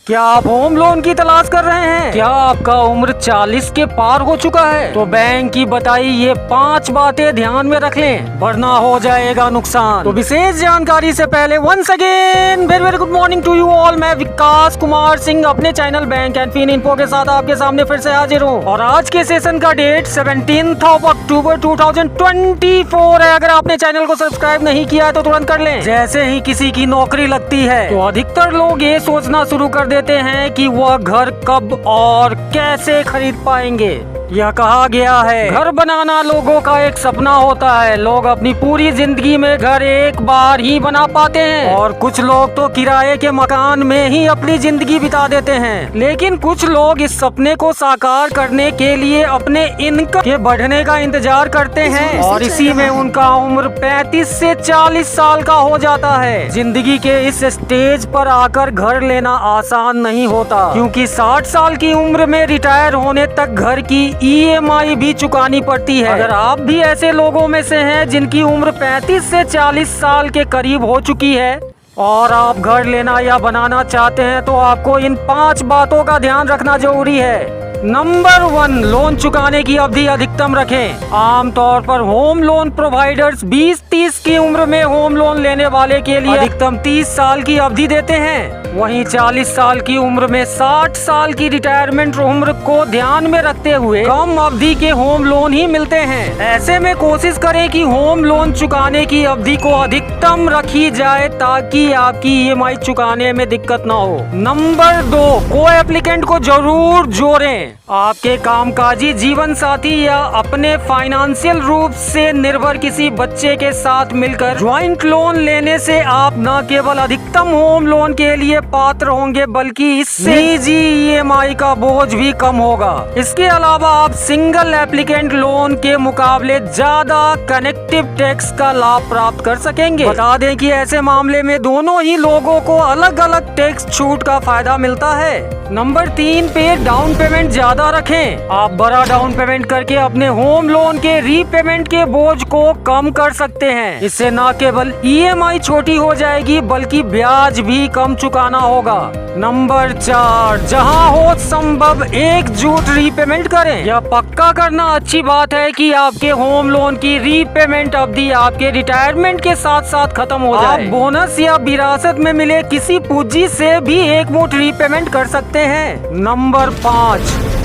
क्या आप home loan की तलाश कर रहे हैं? क्या आपका उम्र 40 के पार हो चुका है? तो बैंक की बताई ये 5 बातें ध्यान में रख लें, वरना हो जाएगा नुकसान। तो विशेष जानकारी से पहले once again very good morning to you all. मैं विकास कुमार सिंह अपने channel bank and fin info के साथ आपके सामने फिर से हाजिर हूँ। और आज के सेशन का डेट 17 अक्टूबर 2024 है। अगर आपने चैनल को सब्सक्राइब नहीं किया है तो तुरंत कर लें। जैसे ही किसी की नौकरी लगती है तो अधिकतर लोग ये सोचना शुरू कर देते हैं कि वह घर कब और कैसे खरीद पाएंगे। यह कहा गया है घर बनाना लोगों का एक सपना होता है। लोग अपनी पूरी जिंदगी में घर एक बार ही बना पाते हैं और कुछ लोग तो किराए के मकान में ही अपनी जिंदगी बिता देते हैं। लेकिन कुछ लोग इस सपने को साकार करने के लिए अपने इनकम के बढ़ने का इंतजार करते हैं और इसी में उनका उम्र 35 से 40 साल का हो जाता है। जिंदगी के इस स्टेज पर आकर घर लेना आसान नहीं होता, क्योंकि 60 साल की उम्र में रिटायर होने तक घर की EMI भी चुकानी पड़ती है। अगर आप भी ऐसे लोगों में से हैं जिनकी उम्र 35 से 40 साल के करीब हो चुकी है और आप घर लेना या बनाना चाहते हैं तो आपको इन 5 बातों का ध्यान रखना जरूरी है। नंबर 1, लोन चुकाने की अवधि अधिकतम रखें। आमतौर पर होम लोन प्रोवाइडर्स 20-30 की उम्र में होम लोन लेने वाले के लिए अधिकतम 30 साल की अवधि देते हैं। वहीं 40 साल की उम्र में 60 साल की रिटायरमेंट उम्र को ध्यान में रखते हुए कम अवधि के होम लोन ही मिलते हैं। ऐसे में कोशिश करें कि होम लोन चुकाने की अवधि को अधिकतम रखी जाए ताकि आपकी EMI चुकाने में दिक्कत न हो। नंबर 2, को एप्लीकेंट को जरूर जोड़ें। आपके कामकाजी जीवन साथी या अपने फाइनेंशियल रूप से निर्भर किसी बच्चे के साथ मिलकर ज्वाइंट लोन लेने से आप न केवल अधिकतम होम लोन के लिए पात्र होंगे बल्कि इससे निजी EMI का बोझ भी कम होगा। इसके अलावा आप सिंगल एप्लीकेंट लोन के मुकाबले ज्यादा कनेक्टिव टैक्स का लाभ प्राप्त कर सकेंगे। बता दें कि ऐसे मामले में दोनों ही लोगों को अलग अलग टैक्स छूट का फायदा मिलता है। नंबर 3 पे डाउन पेमेंट ज्यादा रखें। आप बड़ा डाउन पेमेंट करके अपने होम लोन के रीपेमेंट के बोझ को कम कर सकते हैं। इससे न केवल EMI छोटी हो जाएगी बल्कि ब्याज भी कम चुकाना होगा। नंबर 4, जहां हो संभव एकजुट रीपेमेंट करें। यह पक्का करना अच्छी बात है कि आपके होम लोन की रीपेमेंट अवधि आपके रिटायरमेंट के साथ साथ खत्म हो जाए। आप बोनस या विरासत में मिले किसी पूंजी से भी एक मुश्त रीपेमेंट कर सकते हैं। नंबर 5,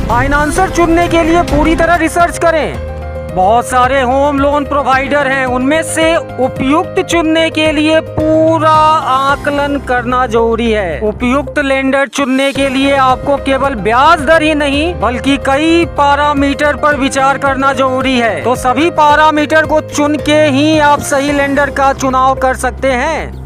फाइनेंसर चुनने के लिए पूरी तरह रिसर्च करें। बहुत सारे होम लोन प्रोवाइडर हैं, उनमें से उपयुक्त चुनने के लिए पूरा आकलन करना जरूरी है। उपयुक्त लेंडर चुनने के लिए आपको केवल ब्याज दर ही नहीं बल्कि कई पैरामीटर पर विचार करना जरूरी है। तो सभी पैरामीटर को चुन के ही आप सही लेंडर का चुनाव कर सकते हैं।